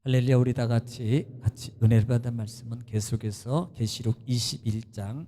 할렐루야. 우리 다 같이 은혜를 받은 말씀은 계속해서 계시록 21장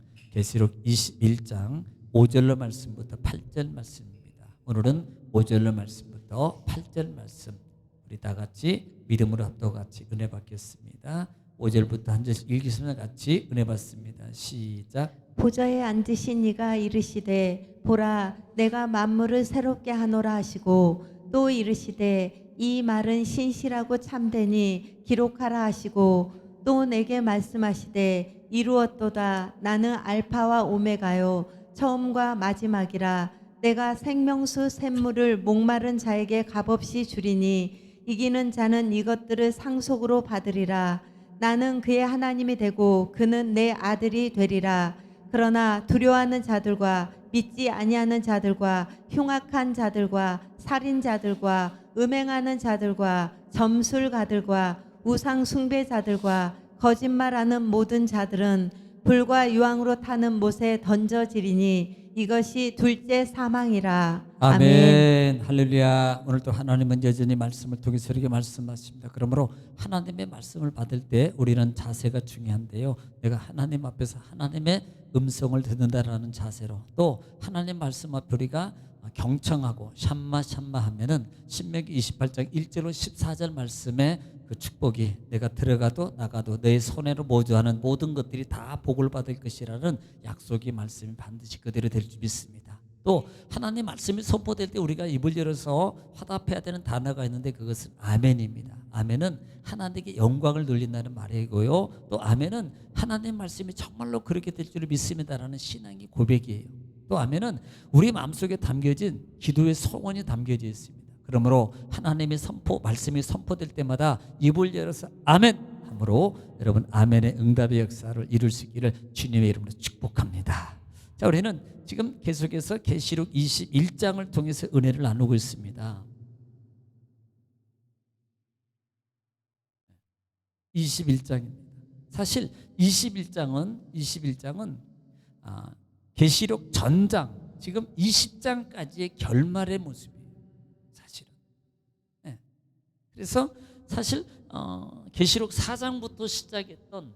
5절로 말씀부터 8절 말씀입니다. 오늘은 5절로 말씀부터 8절 말씀 우리 다 같이 믿음으로 합독 같이 은혜 받겠습니다. 5절부터 한 절씩 읽겠습니다. 같이 은혜 받습니다. 시작. 보좌에 앉으신 이가 이르시되 보라 내가 만물을 새롭게 하노라 하시고 또 이르시되 이 말은 신실하고 참되니 기록하라 하시고 또 내게 말씀하시되 이루었도다. 나는 알파와 오메가요 처음과 마지막이라. 내가 생명수 샘물을 목마른 자에게 값없이 주리니 이기는 자는 이것들을 상속으로 받으리라. 나는 그의 하나님이 되고 그는 내 아들이 되리라. 그러나 두려워하는 자들과 믿지 아니하는 자들과 흉악한 자들과 살인자들과 음행하는 자들과 점술가들과 우상 숭배자들과 거짓말하는 모든 자들은 불과 유황으로 타는 못에 던져지리니 이것이 둘째 사망이라. 아멘. 할렐루야. 오늘도 하나님은 여전히 말씀을 통해서 이렇게 말씀하십니다. 그러므로 하나님의 말씀을 받을 때 우리는 자세가 중요한데요. 내가 하나님 앞에서 하나님의 음성을 듣는다라는 자세로, 또 하나님 말씀 앞에 우리가 경청하고 샴마 하면은 신명기 28장 1절로 14절 말씀에 그 축복이 내가 들어가도 나가도 내 손으로 모주하는 모든 것들이 다 복을 받을 것이라는 약속의 말씀이 반드시 그대로 될 줄 믿습니다. 또 하나님 말씀이 선포될 때 우리가 입을 열어서 화답해야 되는 단어가 있는데 그것은 아멘입니다. 아멘은 하나님께 영광을 돌린다는 말이고요. 또 아멘은 하나님 말씀이 정말로 그렇게 될 줄 믿습니다라는 신앙의 고백이에요. 또 아멘은 우리 마음속에 담겨진 기도의 소원이 담겨져 있습니다. 그러므로 하나님의 말씀이 선포될 때마다 입을 열어서 아멘 함으로 여러분 아멘의 응답의 역사를 이룰 수 있기를 주님의 이름으로 축복합니다. 자, 우리는 지금 계속해서 계시록 21장을 통해서 은혜를 나누고 있습니다. 21장입니다. 사실 21장은 계시록 전장, 지금 20장까지의 결말의 모습이에요. 사실은. 네. 그래서 사실 계시록 4장부터 시작했던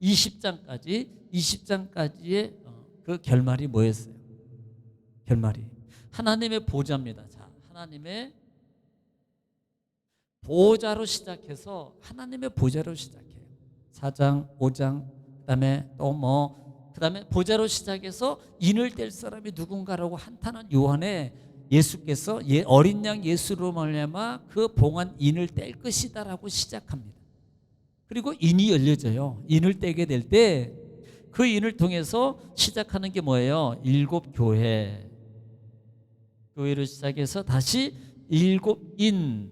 20장까지의 그 결말이 뭐였어요? 결말이 하나님의 보좌입니다. 자, 하나님의 보좌로 시작해서 하나님의 보좌로 시작해요. 4장, 5장, 그다음에 또 그다음에 보좌로 시작해서 인을 뗄 사람이 누군가라고 한탄한 요한에 예수께서 어린 양 예수로 말미암아 그 봉한 인을 뗄 것이다라고 시작합니다. 그리고 인이 열려져요. 인을 떼게 될 때 그 인을 통해서 시작하는 게 뭐예요? 7교회를 시작해서 다시 7인,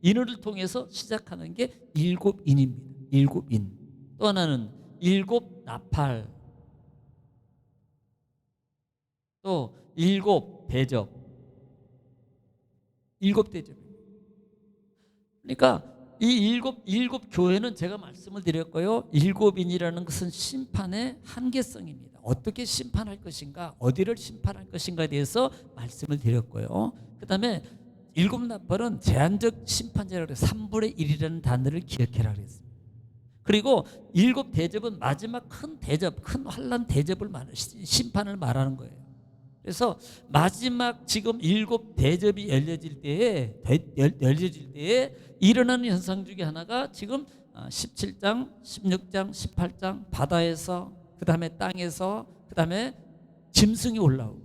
인을 통해서 시작하는 게 7인입니다. 7인. 또 하나는 7나팔, 또 7대접. 7대접. 그러니까 이 일곱 교회는 제가 말씀을 드렸고요. 7인이라는 것은 심판의 한계성입니다. 어떻게 심판할 것인가, 어디를 심판할 것인가에 대해서 말씀을 드렸고요. 그 다음에 7나팔은 제한적 심판제라고 해서 3분의 1이라는 단어를 기억해라 그랬습니다. 그리고 7대접은 마지막 큰 대접, 큰 환난 대접을 심판을 말하는 거예요. 그래서 마지막 지금 7대접이 열려질 때에 일어나는 현상 중에 하나가 지금 17장, 16장, 18장 바다에서, 그 다음에 땅에서, 그 다음에 짐승이 올라오고,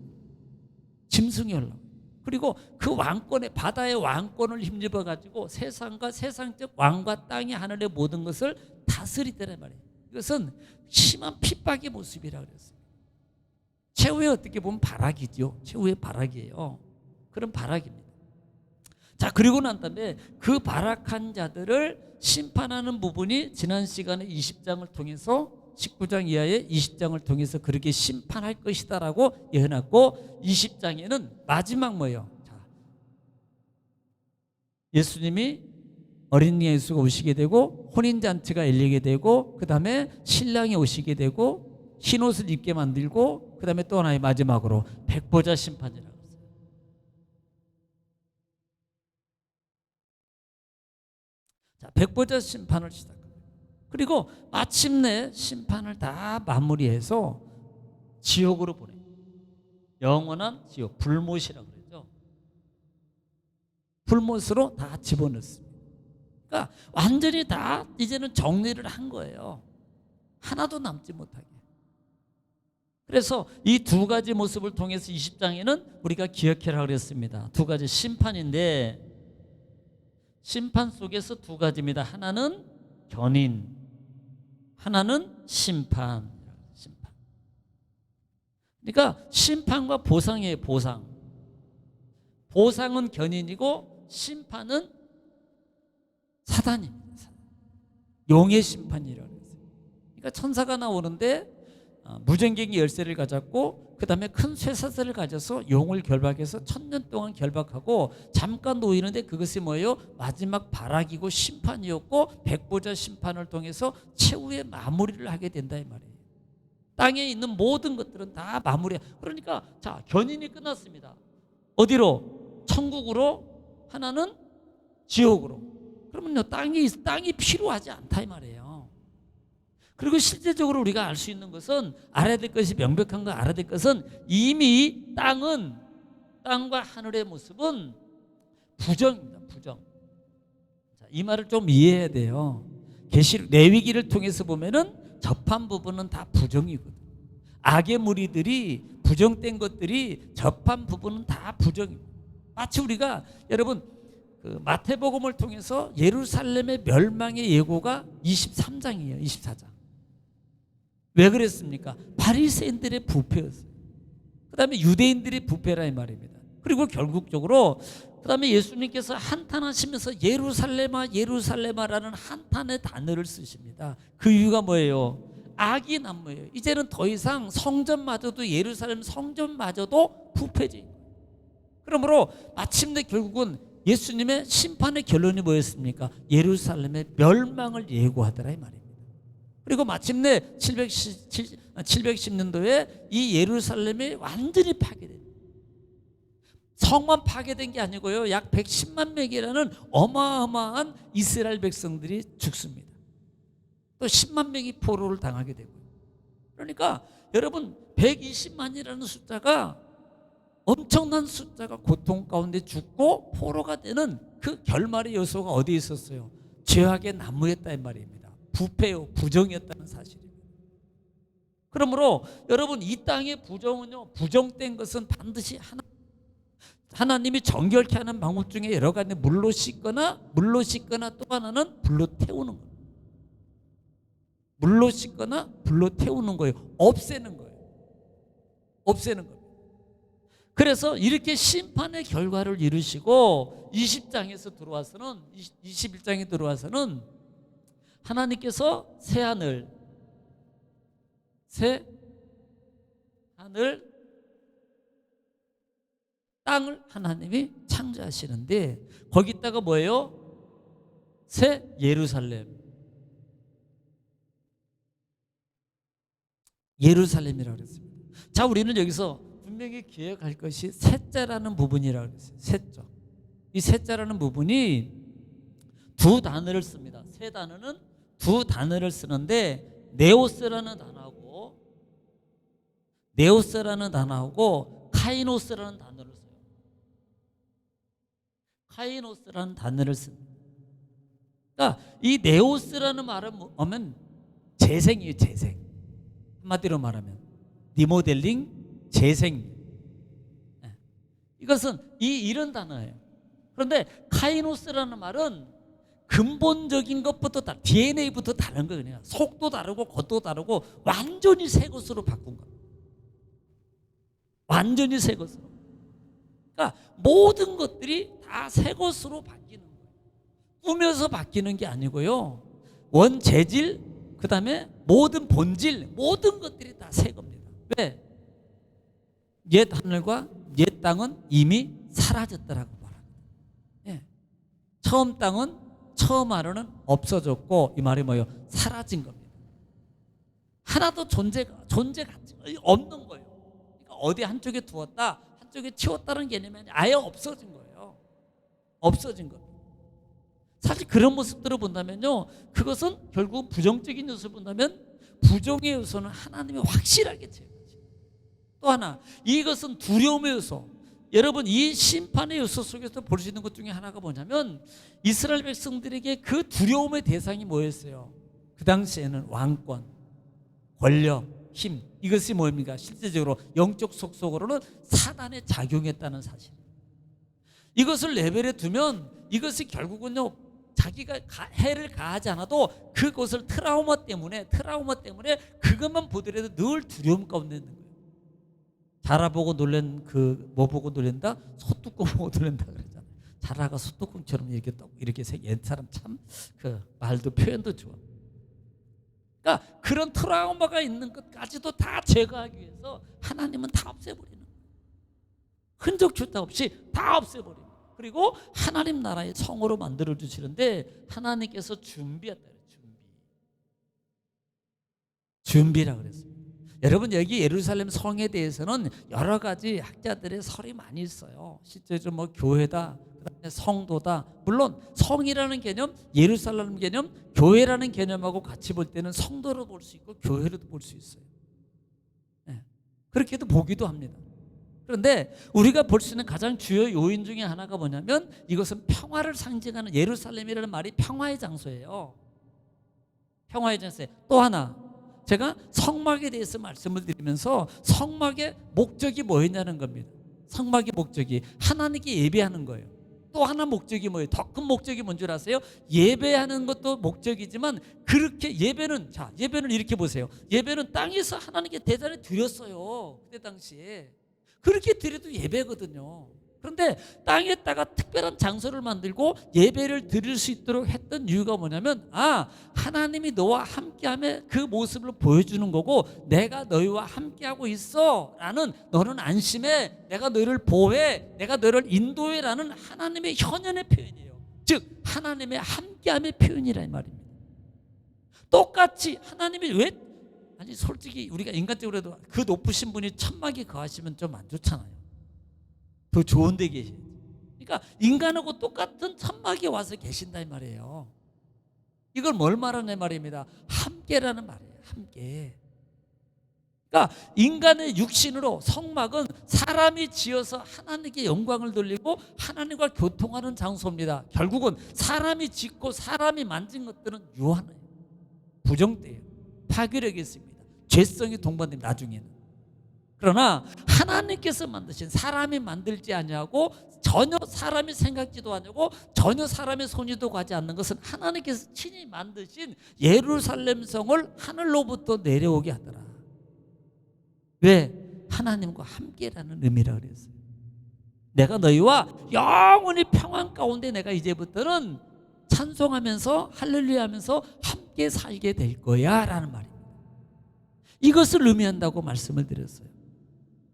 그리고 그 왕권의 바다의 왕권을 힘입어 가지고 세상과 세상적 왕과 땅의 하늘의 모든 것을 다스리더란 말이에요. 이것은 심한 핍박의 모습이라고 그랬어요. 최후의 어떻게 보면 발악이죠. 최후의 발악이에요. 그런 발악입니다. 자, 그리고 난 다음에 그 발악한 자들을 심판하는 부분이 지난 시간에 20장을 통해서 19장 이하의 20장을 통해서 그렇게 심판할 것이다라고 예언했고, 20장에는 마지막 뭐예요? 자, 예수님이 어린 예수가 오시게 되고 혼인잔치가 열리게 되고 그 다음에 신랑이 오시게 되고 흰옷을 입게 만들고 그 다음에 또 하나의 마지막으로 백보자 심판이라고 했어요. 자, 백보자 심판을 시작합니다. 그리고 마침내 심판을 다 마무리해서 지옥으로 보내요. 영원한 지옥, 불못이라고 그러죠. 불못으로 다 집어넣습니다. 그러니까 완전히 다 이제는 정리를 한 거예요. 하나도 남지 못하게. 그래서 이 두 가지 모습을 통해서 20장에는 우리가 기억해라 그랬습니다. 두 가지 심판인데, 심판 속에서 두 가지입니다. 하나는 견인, 하나는 심판. 그러니까 심판과 보상이에요. 보상은 견인이고 심판은 사단입니다. 용의 심판이라고 했어요. 그러니까 천사가 나오는데 무전갱이 열쇠를 가졌고 그 다음에 큰 쇠사슬을 가져서 용을 결박해서 1000년 동안 결박하고 잠깐 놓이는데 그것이 뭐예요? 마지막 발악이고 심판이었고 백보자 심판을 통해서 최후의 마무리를 하게 된다 이 말이에요. 땅에 있는 모든 것들은 다 마무리. 그러니까 자, 견인이 끝났습니다. 어디로? 천국으로, 하나는 지옥으로. 그러면요, 땅이 필요하지 않다 이 말이에요. 그리고 실제적으로 우리가 알 수 있는 것은, 알아야 될 것이, 명백한 거 알아야 될 것은, 이미 땅과 하늘의 모습은 부정입니다. 부정. 자, 이 말을 좀 이해해야 돼요. 레위기를 통해서 보면은 접한 부분은 다 부정이거든. 악의 무리들이 부정된 것들이 접한 부분은 다 부정입니다. 마치 우리가 여러분 그 마태복음을 통해서 예루살렘의 멸망의 예고가 23장이에요. 24장. 왜 그랬습니까? 바리새인들의 부패였어요. 그 다음에 유대인들의 부패라 이 말입니다. 그리고 결국적으로 그 다음에 예수님께서 한탄하시면서 예루살렘아 예루살렘아라는 한탄의 단어를 쓰십니다. 그 이유가 뭐예요? 악이 난무해요. 이제는 더 이상 성전마저도, 예루살렘 성전마저도 부패지. 그러므로 마침내 결국은 예수님의 심판의 결론이 뭐였습니까? 예루살렘의 멸망을 예고하더라 이 말입니다. 그리고 마침내 710년도에 이 예루살렘이 완전히 파괴됩니다. 성만 파괴된 게 아니고요, 약 110만 명이라는 어마어마한 이스라엘 백성들이 죽습니다. 또 10만 명이 포로를 당하게 되고요. 그러니까 여러분 120만이라는 숫자가, 엄청난 숫자가 고통 가운데 죽고 포로가 되는 그 결말의 요소가 어디에 있었어요? 죄악의 난무였다 이 말입니다. 부패요, 부정이었다는 사실입니다. 그러므로 여러분 이 땅의 부정은요, 부정된 것은 반드시 하나님이 정결케 하는 방법 중에 여러 가지, 물로 씻거나 또 하나는 불로 태우는 거예요. 물로 씻거나 불로 태우는 거예요. 없애는 거예요. 그래서 이렇게 심판의 결과를 이루시고 20장에서 들어와서는, 21장에 들어와서는 하나님께서 새 하늘 땅을 하나님이 창조하시는데, 거기다가 뭐예요? 새 예루살렘이라고 그랬습니다. 자, 우리는 여기서 분명히 기억할 것이 셋자라는 부분이라고 그랬어요. 셋자. 이 셋자라는 부분이 두 단어를 씁니다. 세 단어는 두 단어를 쓰는데, 네오스라는 단어하고 카이노스라는 단어를 써요. 카이노스라는 단어를 씁니다. 그러니까 이 네오스라는 말은 뭐냐면 재생이에요. 재생. 한마디로 말하면 리모델링, 재생. 이것은 이런 단어예요. 그런데 카이노스라는 말은 근본적인 것부터 다, DNA부터 다른 거예요. 그냥 속도 다르고 겉도 다르고 완전히 새 것으로 바꾼 거예요. 완전히 새 것으로. 그러니까 모든 것들이 다 새 것으로 바뀌는 거예요. 꾸며서 바뀌는 게 아니고요, 원재질, 그 다음에 모든 본질, 모든 것들이 다 새 겁니다. 왜? 옛 하늘과 옛 땅은 이미 사라졌다라고 말합니다. 예. 처음 땅은, 처음 하늘은 없어졌고, 이 말이 뭐예요? 사라진 겁니다. 하나도 존재 가치가 없는 거예요. 그러니까 어디 한쪽에 두었다, 한쪽에 치웠다는 개념이 아니라 아예 없어진 거예요. 없어진 겁니다. 사실 그런 모습들을 본다면요, 그것은 결국 부정적인 요소를 본다면 부정의 요소는 하나님이 확실하게 제거하죠. 또 하나, 이것은 두려움의 요소. 여러분, 이 심판의 요소 속에서 볼 수 있는 것 중에 하나가 뭐냐면 이스라엘 백성들에게 그 두려움의 대상이 뭐였어요? 그 당시에는 왕권, 권력, 힘, 이것이 뭐입니까? 실제적으로 영적 속속으로는 사단에 작용했다는 사실. 이것을 레벨에 두면 이것이 결국은요, 자기가 해를 가하지 않아도 그것을 트라우마 때문에 그것만 보더라도 늘 두려움 가운데 있는 거예요. 자라보고 놀란 뭐 보고 놀란다? 소뚜껑 보고 놀란다 그러잖아요. 자라가 소뚜껑처럼 이렇게 옛 사람 참 그 말도 표현도 좋아. 그러니까 그런 트라우마가 있는 것까지도 다 제거하기 위해서 하나님은 다 없애버리는 거예요. 흔적 조차 없이 다 없애버리는 거예요. 그리고 하나님 나라의 성으로 만들어 주시는데 하나님께서 준비했다. 준비라 그랬어요. 여러분, 여기 예루살렘 성에 대해서는 여러 가지 학자들의 설이 많이 있어요. 실제로 뭐 교회다, 그다음에 성도다. 물론 성이라는 개념, 예루살렘 개념, 교회라는 개념하고 같이 볼 때는 성도로 볼 수 있고 교회로도 볼 수 있어요. 네. 그렇게도 보기도 합니다. 그런데 우리가 볼 수 있는 가장 주요 요인 중에 하나가 뭐냐면 이것은 평화를 상징하는, 예루살렘이라는 말이 평화의 장소예요. 평화의 장소에 또 하나, 제가 성막에 대해서 말씀을 드리면서 성막의 목적이 뭐였냐는 겁니다. 성막의 목적이 하나님께 예배하는 거예요. 또 하나 목적이 뭐예요? 더 큰 목적이 뭔 줄 아세요? 예배하는 것도 목적이지만 그렇게 예배는 이렇게 보세요. 예배는 땅에서 하나님께 대단히 드렸어요. 그때 당시에 그렇게 드려도 예배거든요. 그런데 땅에다가 특별한 장소를 만들고 예배를 드릴 수 있도록 했던 이유가 뭐냐면 하나님이 너와 함께하며 그 모습을 보여주는 거고, 내가 너희와 함께하고 있어 라는, 너는 안심해, 내가 너희를 보호해, 내가 너희를 인도해 라는 하나님의 현현의 표현이에요. 즉 하나님의 함께함의 표현이란 말입니다. 똑같이 하나님이 솔직히 우리가 인간적으로도 그 높으신 분이 천막에 거하시면 좀 안 좋잖아요. 더 좋은 데 계셔야지. 그러니까 인간하고 똑같은 천막에 와서 계신다 이 말이에요. 이걸 뭘 말하는 말입니다. 함께라는 말이에요. 함께. 그러니까 인간의 육신으로 성막은 사람이 지어서 하나님께 영광을 돌리고 하나님과 교통하는 장소입니다. 결국은 사람이 짓고 사람이 만진 것들은 유한해요. 부정돼요. 파괴력이 있습니다. 죄성이 동반됩니다. 나중에는. 그러나 하나님께서 만드신, 사람이 만들지 아니하고 전혀 사람이 생각지도 아니고 전혀 사람의 손이도 가지 않는 것은 하나님께서 친히 만드신 예루살렘 성을 하늘로부터 내려오게 하더라. 왜? 하나님과 함께라는 의미라 그랬어요. 내가 너희와 영원히 평안 가운데 내가 이제부터는 찬송하면서 할렐루야 하면서 함께 살게 될 거야 라는 말입니다. 이것을 의미한다고 말씀을 드렸어요.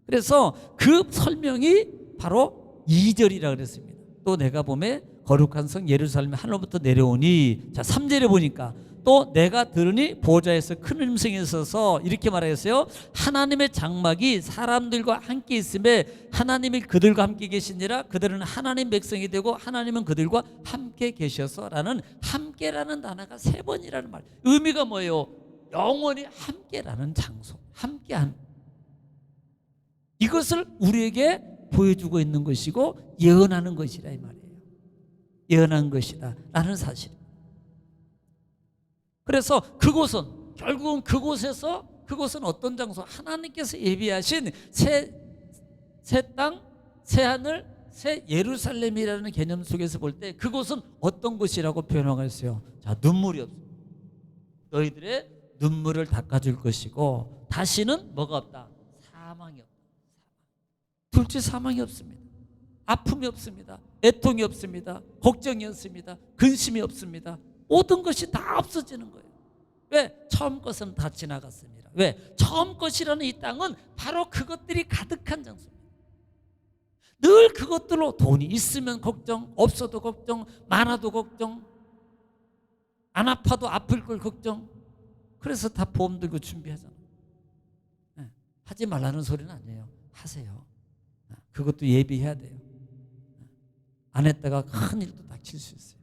그래서 그 설명이 바로 2절이라 그랬습니다. 또 내가 보매 거룩한 성 예루살렘이 하늘로부터 내려오니, 자 3절에 보니까 또 내가 들으니 보좌에서 큰 음성이 있어서 이렇게 말하였어요. 하나님의 장막이 사람들과 함께 있음에 하나님이 그들과 함께 계시니라. 그들은 하나님 백성이 되고 하나님은 그들과 함께 계셔서 라는, 함께라는 단어가 3번이라는 말. 의미가 뭐예요? 영원히 함께라는 장소, 함께한, 이것을 우리에게 보여주고 있는 것이고 예언하는 것이라 이 말이에요. 예언한 것이다 라는 사실. 그래서 그곳은 결국은 그곳은 어떤 장소? 하나님께서 예비하신 새 땅, 새 하늘, 새 예루살렘이라는 개념 속에서 볼 때 그곳은 어떤 곳이라고 표현하고 있어요? 자, 눈물이 없어. 너희들의 눈물을 닦아줄 것이고 다시는 뭐가 없다? 사망이 없다. 둘째, 사망이 없습니다. 아픔이 없습니다. 애통이 없습니다. 걱정이 없습니다. 근심이 없습니다. 모든 것이 다 없어지는 거예요. 왜? 처음 것은 다 지나갔습니다. 왜? 처음 것이라는 이 땅은 바로 그것들이 가득한 장소입니다. 늘 그것들로, 돈이 있으면 걱정, 없어도 걱정, 많아도 걱정, 안 아파도 아플 걸 걱정. 그래서 다 보험 들고 준비하잖아요. 네. 하지 말라는 소리는 아니에요. 하세요. 그것도 예비해야 돼요. 안 했다가 큰 일도 닥칠 수 있어요.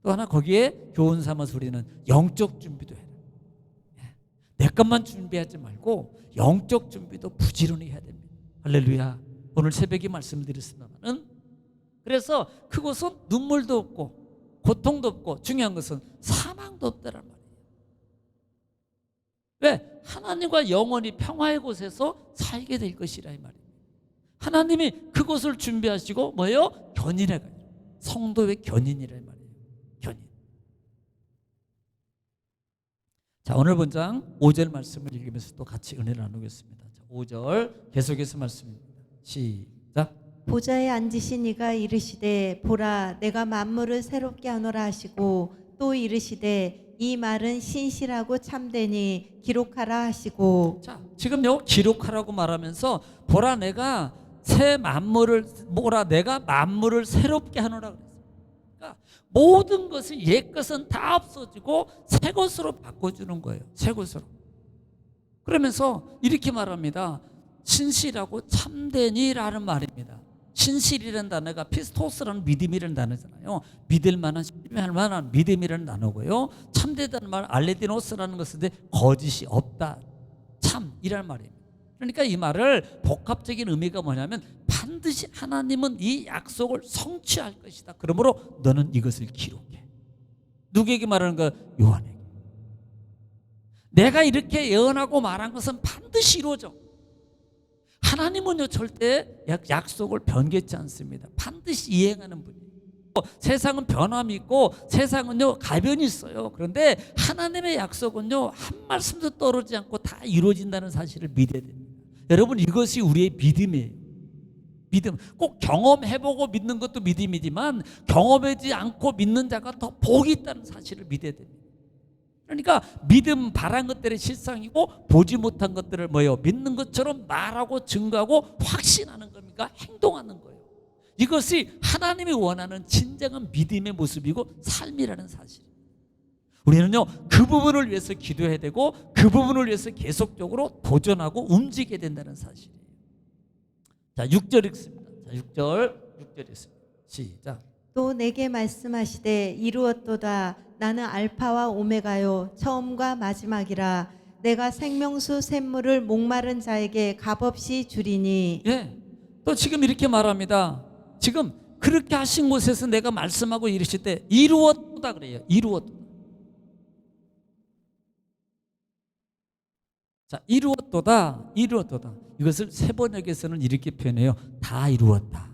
또 하나 거기에 교훈 삼아서 우리는 영적 준비도 해라. 내 것만 준비하지 말고 영적 준비도 부지런히 해야 됩니다. 할렐루야. 오늘 새벽에 말씀드렸습니다만은, 그래서 그곳은 눈물도 없고 고통도 없고 중요한 것은 사망도 없다란 말이에요. 왜? 하나님과 영원히 평화의 곳에서 살게 될 것이라 이 말이에요. 하나님이 그곳을 준비하시고 뭐예요? 견인해가 성도의 견인이라 이 말이에요. 견인. 자, 오늘 본장 5절 말씀을 읽으면서 또 같이 은혜를 나누겠습니다. 자, 5절 계속해서 말씀입니다. 시작. 보좌에 앉으신 이가 이르시되 보라 내가 만물을 새롭게 하노라 하시고 또 이르시되 이 말은 신실하고 참되니 기록하라 하시고. 자, 지금요 기록하라고 말하면서 보라 내가 새 만물을 보라 내가 만물을 새롭게 하노라 그랬어요. 그러니까 모든 것은 옛 것은 다 없어지고 새 것으로 바꿔주는 거예요. 새 것으로. 그러면서 이렇게 말합니다. 신실하고 참되니라는 말입니다. 신실이라는 단어가 피스토스라는 믿음이라는 단어잖아요. 믿을 만한, 신뢰할 만한 믿음이라는 단어고요. 참되다는 말 알레디노스라는 것인데 거짓이 없다, 참이라는 말입니다. 그러니까 이 말을 복합적인 의미가 뭐냐면 반드시 하나님은 이 약속을 성취할 것이다. 그러므로 너는 이것을 기록해. 누구에게 말하는 거야? 요한에게. 내가 이렇게 예언하고 말한 것은 반드시 이루어져. 하나님은요 절대 약속을 변개치 않습니다. 반드시 이행하는 분이에요. 세상은 변함이 있고 세상은요 가변이 있어요. 그런데 하나님의 약속은요 한 말씀도 떨어지지 않고 다 이루어진다는 사실을 믿어야 됩니다. 여러분, 이것이 우리의 믿음이에요. 믿음. 꼭 경험해보고 믿는 것도 믿음이지만 경험하지 않고 믿는 자가 더 복이 있다는 사실을 믿어야 됩니다. 그러니까 믿음 바란 것들의 실상이고 보지 못한 것들을 뭐예요? 믿는 것처럼 말하고 증거하고 확신하는 겁니까? 행동하는 거예요. 이것이 하나님이 원하는 진정한 믿음의 모습이고 삶이라는 사실. 우리는요 그 부분을 위해서 기도해야 되고 그 부분을 위해서 계속적으로 도전하고 움직여야 된다는 사실이에요. 자, 6절 읽습니다. 자, 6절 읽습니다. 시작. 또 내게 말씀하시되 이루었도다. 나는 알파와 오메가요 처음과 마지막이라. 내가 생명수 샘물을 목마른 자에게 값없이 주리니. 예. 또 지금 이렇게 말합니다. 지금 그렇게 하신 곳에서 내가 말씀하고 이르실 때 이루었도다 그래요. 이루었도다. 자, 이루었도다. 이루었도다. 이것을 세번역에서는 이렇게 표현해요. 다 이루었다.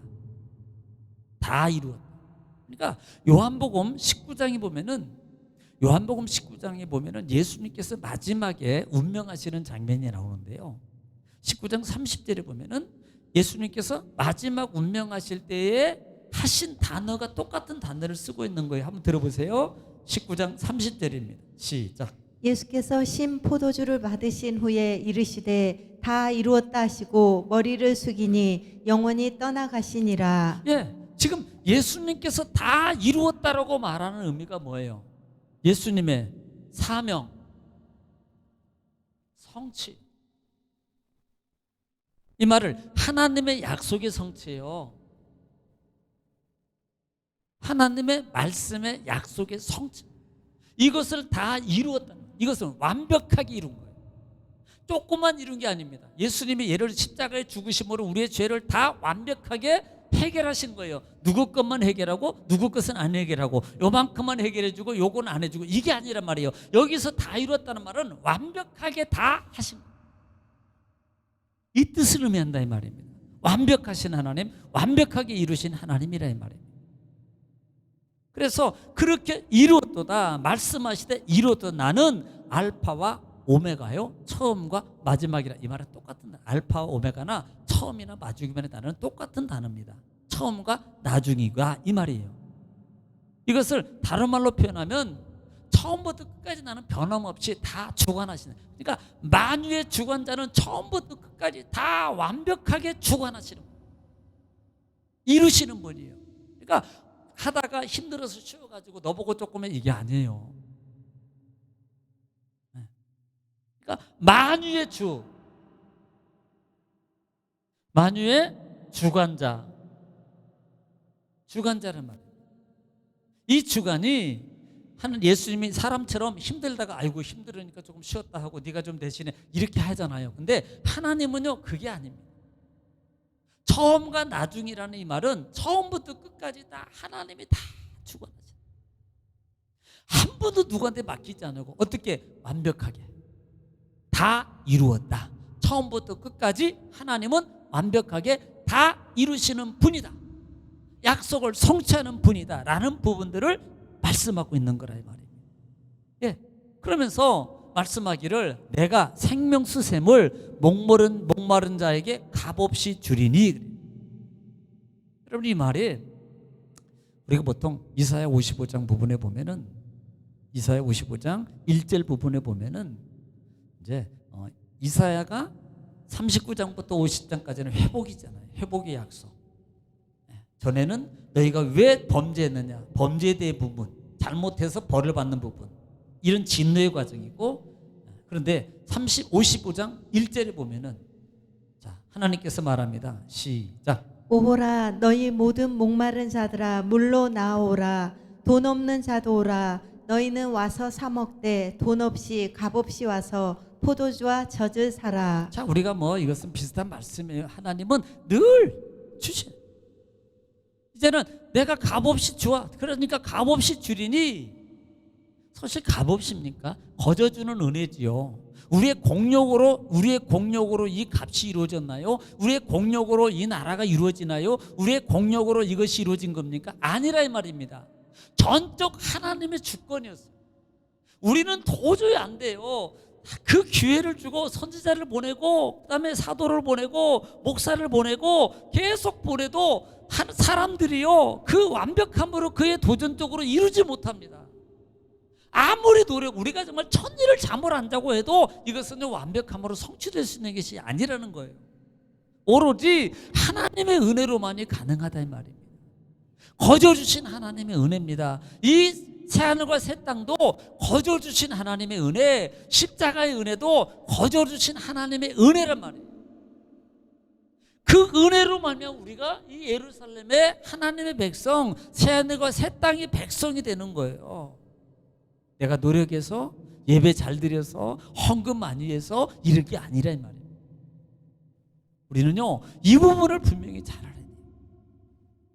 다 이루었다. 그러니까 요한복음 19장에 보면은 예수님께서 마지막에 운명하시는 장면이 나오는데요. 19장 30절에 보면은 예수님께서 마지막 운명하실 때에 하신 단어가 똑같은 단어를 쓰고 있는 거예요. 한번 들어보세요. 19장 30절입니다. 시작. 예수께서 신 포도주를 받으신 후에 이르시되 다 이루었다 하시고 머리를 숙이니 영원히 떠나가시니라. 예, 지금 예수님께서 다 이루었다라고 말하는 의미가 뭐예요? 예수님의 사명, 성취. 이 말을 하나님의 약속의 성취예요. 하나님의 말씀의 약속의 성취. 이것을 다 이루었다. 이것은 완벽하게 이룬 거예요. 조금만 이룬 게 아닙니다. 예수님이 예를 십자가에 죽으심으로 우리의 죄를 다 완벽하게 해결하신 거예요. 누구 것만 해결하고 누구 것은 안 해결하고 요만큼만 해결해주고 요건 안 해주고 이게 아니란 말이에요. 여기서 다 이루었다는 말은 완벽하게 다 하신 거예요. 이 뜻을 의미한다 이 말입니다. 완벽하신 하나님, 완벽하게 이루신 하나님이라 이 말입니다. 그래서 그렇게 이루었도다 말씀하시되 이루었도다. 나는 알파와 오메가요 처음과 마지막이라. 이 말은 똑같은 단어. 알파와 오메가나 처음이나 마지막이나 단어는 똑같은 단어입니다. 처음과 나중이가 이 말이에요. 이것을 다른 말로 표현하면 처음부터 끝까지 나는 변함없이 다 주관하시는. 그러니까 만유의 주관자는 처음부터 끝까지 다 완벽하게 주관하시는 거예요. 이루시는 분이에요. 그러니까 하다가 힘들어서 쉬어가지고 너보고 조금 해 이게 아니에요. 그러니까 만유의 주, 만유의 주관자라는 말이에요. 이 주간이 하는 예수님이 사람처럼 힘들다가 아이고 힘들으니까 조금 쉬었다 하고 네가 좀 대신에 이렇게 하잖아요. 근데 하나님은요 그게 아닙니다. 처음과 나중이라는 이 말은 처음부터 끝까지 다 하나님이 다 주관하셔요. 한 번도 누구한테 맡기지 않고 어떻게 완벽하게 다 이루었다. 처음부터 끝까지 하나님은 완벽하게 다 이루시는 분이다. 약속을 성취하는 분이다 라는 부분들을 말씀하고 있는 거라 이 말이에요. 예. 그러면서 말씀하기를 내가 생명수샘을 목마른 자에게 값없이 주리니. 여러분 이 말이 우리가 보통 이사야 55장 부분에 보면은 이사야 55장 1절 부분에 보면은 이제 이사야가 39장부터 50장까지는 회복이잖아요. 회복의 약속. 전에는 너희가 왜 범죄했느냐, 범죄에 대해 부분, 잘못해서 벌을 받는 부분, 이런 진노의 과정이고, 그런데 55장 1절에 보면은 자 하나님께서 말합니다. 시작. 오호라 너희 모든 목마른 자들아 물로 나오라. 돈 없는 자도 오라. 너희는 와서 사 먹되 돈 없이 값없이 와서 포도주와 젖을 사라. 자 우리가 뭐 이것은 비슷한 말씀이에요. 하나님은 늘 주셔. 이제는 내가 값없이 주와. 그러니까 값없이 주리니. 사실 값없입니까? 거저주는 은혜지요. 우리의 공력으로 이 값이 이루어졌나요? 우리의 공력으로 이 나라가 이루어지나요? 우리의 공력으로 이것이 이루어진 겁니까? 아니라 이 말입니다. 전적 하나님의 주권이었어요. 우리는 도저히 안 돼요. 그 기회를 주고 선지자를 보내고 그다음에 사도를 보내고 목사를 보내고 계속 보내도 한 사람들이요 그 완벽함으로 그의 도전적으로 이루지 못합니다. 아무리 우리가 정말 천일을 잠을 안 자고 해도 이것은 완벽함으로 성취될 수 있는 것이 아니라는 거예요. 오로지 하나님의 은혜로만이 가능하다 이 말입니다. 거저 주신 하나님의 은혜입니다. 이 새하늘과 새 땅도 거저 주신 하나님의 은혜, 십자가의 은혜도 거저 주신 하나님의 은혜란 말이에요. 그 은혜로 말미암아 우리가 이 예루살렘의 하나님의 백성, 새하늘과 새 땅의 백성이 되는 거예요. 내가 노력해서 예배 잘 드려서 헌금 많이 해서 이럴 게 아니라 이 말이에요. 우리는요 이 부분을 분명히 잘 알아야 돼요.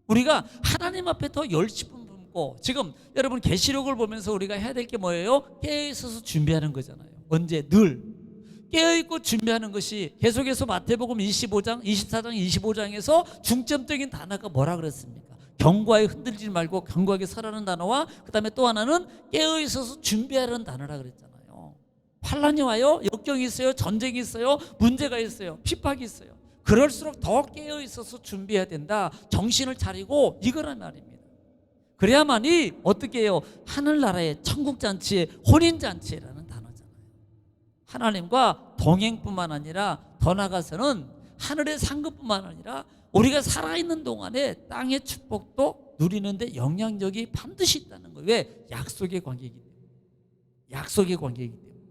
우리가 하나님 앞에 더 열심히 품고, 지금 여러분 계시록을 보면서 우리가 해야 될 게 뭐예요? 깨어있어서 준비하는 거잖아요. 언제? 늘 깨어있고 준비하는 것이 계속해서 마태복음 24장 25장에서 중점적인 단어가 뭐라 그랬습니까? 경고하여 흔들지 말고 견고하게 서라는 단어와 그 다음에 또 하나는 깨어있어서 준비하라는 단어라 그랬잖아요. 환난이 와요. 역경이 있어요. 전쟁이 있어요. 문제가 있어요. 핍박이 있어요. 그럴수록 더 깨어있어서 준비해야 된다. 정신을 차리고 이거란 말입니다. 그래야만이 어떻게 해요? 하늘나라의 천국잔치의 혼인잔치라는 단어잖아요. 하나님과 동행뿐만 아니라 더 나아가서는 하늘의 상급뿐만 아니라 우리가 살아있는 동안에 땅의 축복도 누리는데 영향력이 반드시 있다는 거예요. 왜? 약속의 관계이기 때문에. 약속의 관계이기 때문에.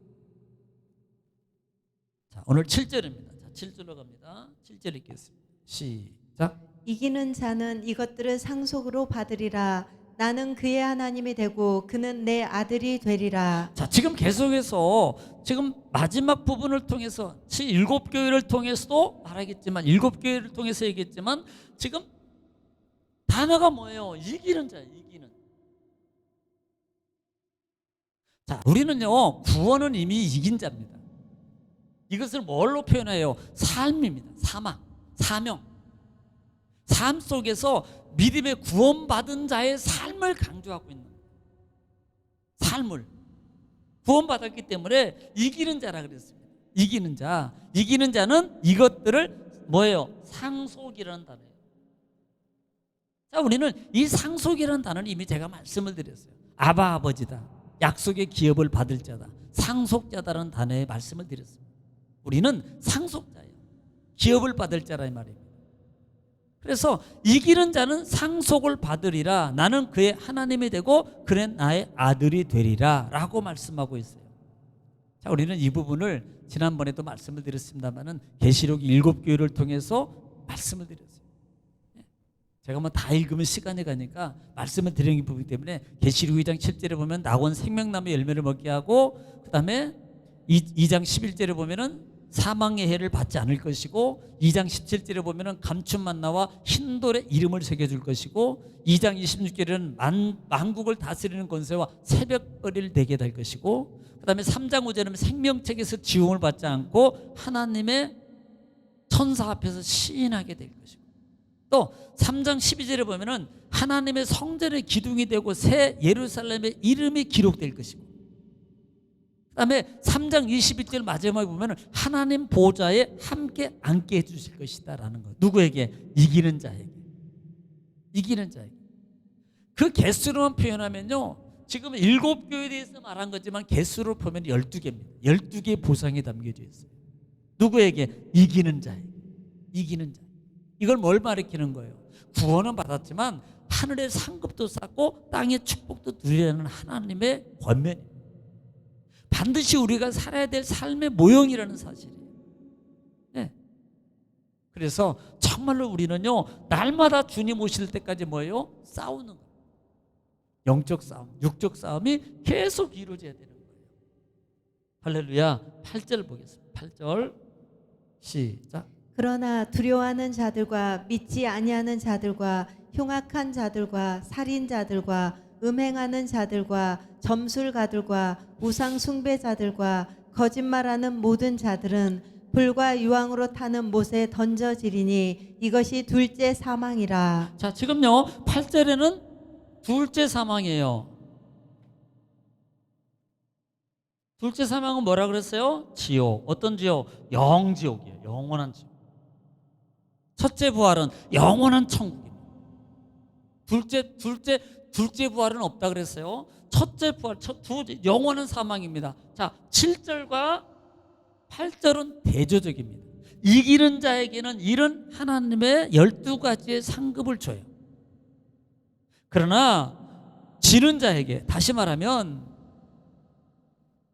자, 오늘 7절입니다. 자, 7절로 갑니다. 7절 읽겠습니다. 시작. 이기는 자는 이것들을 상속으로 받으리라. 나는 그의 하나님이 되고 그는 내 아들이 되리라. 자, 지금 계속해서 지금 마지막 부분을 통해서 7교회를 통해서도 말하겠지만 7교회를 통해서 얘기했지만 지금 단어가 뭐예요? 이기는 자예요. 이기는. 자, 우리는요 구원은 이미 이긴 자입니다. 이것을 뭘로 표현해요? 삶입니다. 사명. 삶 속에서 믿음의 구원받은 자의 삶을 강조하고 있는 거예요. 삶을 구원받았기 때문에 이기는 자라 그랬습니다. 이기는 자는 이것들을 뭐예요? 상속이라는 단어예요. 자, 우리는 이 상속이라는 단어는 이미 제가 말씀을 드렸어요. 아바 아버지다, 약속의 기업을 받을 자다, 상속자다라는 단어에 말씀을 드렸습니다. 우리는 상속자예요. 기업을 받을 자라 이 말입니다. 그래서 이기는 자는 상속을 받으리라. 나는 그의 하나님이 되고 그는 나의 아들이 되리라 라고 말씀하고 있어요. 자, 우리는 이 부분을 지난번에도 말씀을 드렸습니다만은 계시록 7교회를 통해서 말씀을 드렸어요. 제가 뭐 다 읽으면 시간이 가니까 말씀을 드리는 부분 때문에 계시록 2장 7절에 보면 낙원 생명나무 열매를 먹게 하고, 그 다음에 2장 11절에 보면은 사망의 해를 받지 않을 것이고, 2장 17절에 보면은 감춘 만나와 흰돌에 이름을 새겨줄 것이고, 2장 26절에는 만국을 다스리는 권세와 새벽거리를 내게 될 것이고, 그 다음에 3장 5절에는 생명책에서 지음을 받지 않고 하나님의 천사 앞에서 시인하게 될 것이고, 또 3장 12절에 보면은 하나님의 성전의 기둥이 되고 새 예루살렘의 이름이 기록될 것이고, 그 다음에 3장 21절 마지막에 보면은 하나님 보좌에 함께 앉게 해주실 것이다 라는 거. 누구에게? 이기는 자에게. 이기는 자에게. 그 개수로만 표현하면요, 지금 7교회에 대해서 말한 거지만 개수로 보면 12개입니다. 12개의 보상이 담겨져 있어요. 누구에게? 이기는 자에게. 이기는 자. 이걸 뭘 가리키는 거예요? 구원은 받았지만 하늘의 상급도 쌓고 땅의 축복도 누리라는 하나님의 권면이에요. 반드시 우리가 살아야 될 삶의 모형이라는 사실이에요. 네. 그래서 정말로 우리는요, 날마다 주님 오실 때까지 뭐예요? 싸우는 거예요. 영적 싸움, 육적 싸움이 계속 이루어져야 되는 거예요. 할렐루야. 8절 보겠습니다. 8절 시작. 그러나 두려워하는 자들과 믿지 아니하는 자들과 흉악한 자들과 살인자들과 음행하는 자들과 점술가들과 우상 숭배자들과 거짓말하는 모든 자들은 불과 유황으로 타는 못에 던져지리니 이것이 둘째 사망이라. 자, 지금요 8절에는 둘째 사망이에요. 둘째 사망은 뭐라 그랬어요? 지옥. 어떤 지옥? 영지옥이에요. 영원한 지옥. 첫째 부활은 영원한 천국입니다. 둘째 부활은 없다 그랬어요. 첫째 부활, 영원한 사망입니다. 자, 7절과 8절은 대조적입니다. 이기는 자에게는 이런 하나님의 12가지의 상급을 줘요. 그러나 지는 자에게, 다시 말하면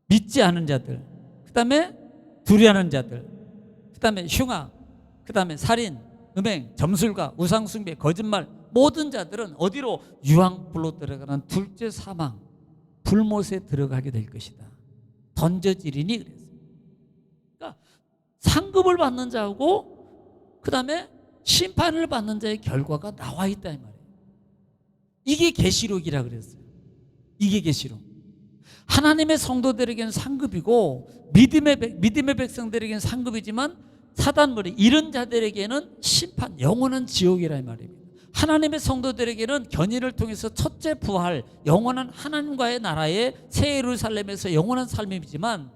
믿지 않은 자들, 그 다음에 두려워하는 자들, 그 다음에 흉악, 그 다음에 살인, 음행, 점술가, 우상숭배, 거짓말, 모든 자들은 어디로? 유황불로 들어가는 둘째 사망, 불못에 들어가게 될 것이다. 던져지리니 그랬어요. 그러니까 상급을 받는 자하고 그 다음에 심판을 받는 자의 결과가 나와 있다 이 말이에요. 이게 계시록이라 그랬어요. 이게 계시록. 하나님의 성도들에게는 상급이고 믿음의 백성들에게는 상급이지만 사단물이 이런 자들에게는 심판, 영원한 지옥이라 이 말입니다. 하나님의 성도들에게는 견인을 통해서 첫째 부활, 영원한 하나님과의 나라의 새 예루살렘에서 영원한 삶이지만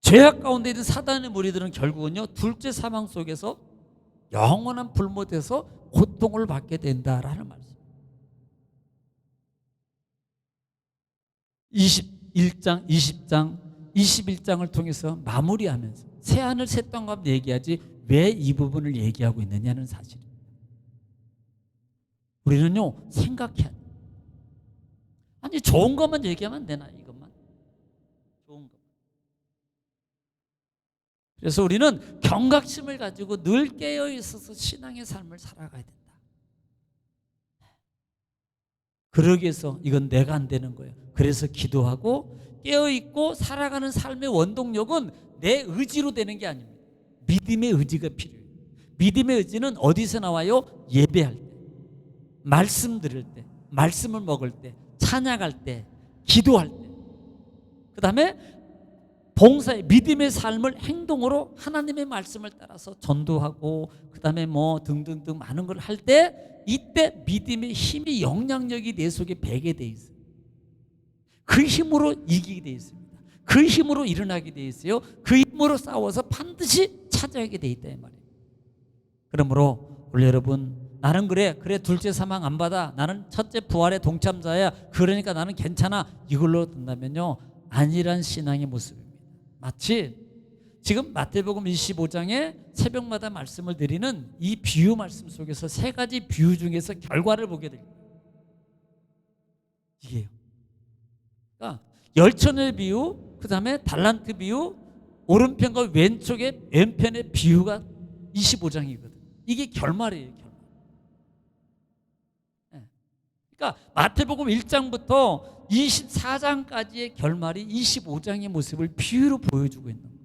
죄악 가운데 있는 사단의 무리들은 결국은요 둘째 사망 속에서 영원한 불못에서 고통을 받게 된다라는 말씀. 21장, 20장, 21장을 통해서 마무리하면서 새하늘 새 땅과 얘기하지 왜 이 부분을 얘기하고 있느냐는 사실입니다. 우리는요 생각해야 돼요. 아니 좋은 것만 얘기하면 안 되나? 이것만 좋은 것. 그래서 우리는 경각심을 가지고 늘 깨어 있어서 신앙의 삶을 살아가야 된다. 그러기 위해서 이건 내가 안 되는 거예요. 그래서 기도하고 깨어있고 살아가는 삶의 원동력은 내 의지로 되는 게 아닙니다. 믿음의 의지가 필요해요. 믿음의 의지는 어디서 나와요? 예배할 때, 말씀 들을 때, 말씀을 먹을 때, 찬양할 때, 기도할 때, 그 다음에 봉사의 믿음의 삶을 행동으로 하나님의 말씀을 따라서 전도하고 그 다음에 뭐 등등등 많은 걸 할 때 이때 믿음의 힘이 영향력이 내 속에 배게 돼 있어요. 그 힘으로 이기게 돼 있습니다. 그 힘으로 일어나게 돼 있어요. 그 힘으로 싸워서 반드시 차지하게 돼 있다 이 말이에요. 그러므로 우리 여러분, 나는 그래 둘째 사망 안 받아, 나는 첫째 부활의 동참자야, 그러니까 나는 괜찮아, 이걸로 든다면요 아니란 신앙의 모습입니다. 마치 지금 마태복음 25장에 새벽마다 말씀을 드리는 이 비유 말씀 속에서 세 가지 비유 중에서 결과를 보게 됩니다. 이게요. 그러니까 열천의 비유, 그 다음에 달란트 비유, 오른편과 왼편의 비유가 25장이거든. 이게 결말이에요. 결말. 예. 그러니까 마태복음 1장부터 24장까지의 결말이 25장의 모습을 비유로 보여주고 있는 거예요.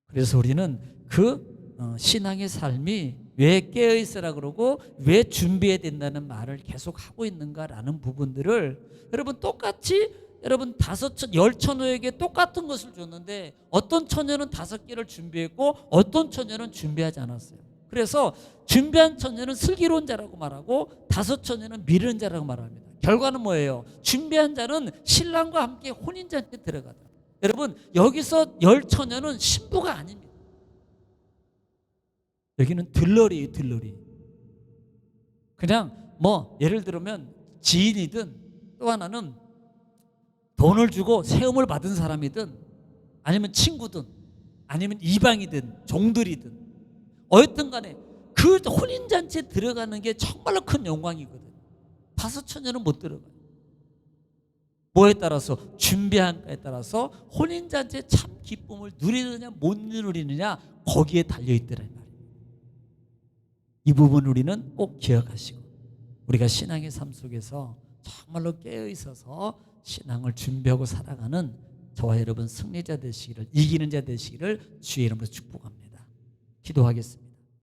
그래서 우리는 그 신앙의 삶이 왜 깨어있으라 그러고 왜 준비해야 된다는 말을 계속 하고 있는가라는 부분들을 여러분 똑같이 여러분 10처녀에게 똑같은 것을 줬는데 어떤 처녀는 5개를 준비했고 어떤 처녀는 준비하지 않았어요. 그래서 준비한 처녀는 슬기로운 자라고 말하고 5처녀는 미련한 자라고 말합니다. 결과는 뭐예요? 준비한 자는 신랑과 함께 혼인잔치에 들어가다. 여러분 여기서 10처녀는 신부가 아닙니다. 여기는 들러리예요. 들러리. 그냥 뭐 예를 들면 지인이든 또 하나는 돈을 주고 세움을 받은 사람이든 아니면 친구든 아니면 이방이든 종들이든 어쨌든 간에 그 혼인잔치에 들어가는 게 정말로 큰 영광이거든. 5처녀는 못 들어가요. 뭐에 따라서? 준비한가에 따라서 혼인잔치의 참 기쁨을 누리느냐 못 누리느냐 거기에 달려있더라. 이 부분 우리는 꼭 기억하시고 우리가 신앙의 삶 속에서 정말로 깨어있어서 신앙을 준비하고 살아가는 저와 여러분 승리자 되시기를, 이기는 자 되시기를 주의 이름으로 축복합니다. 기도하겠습니다.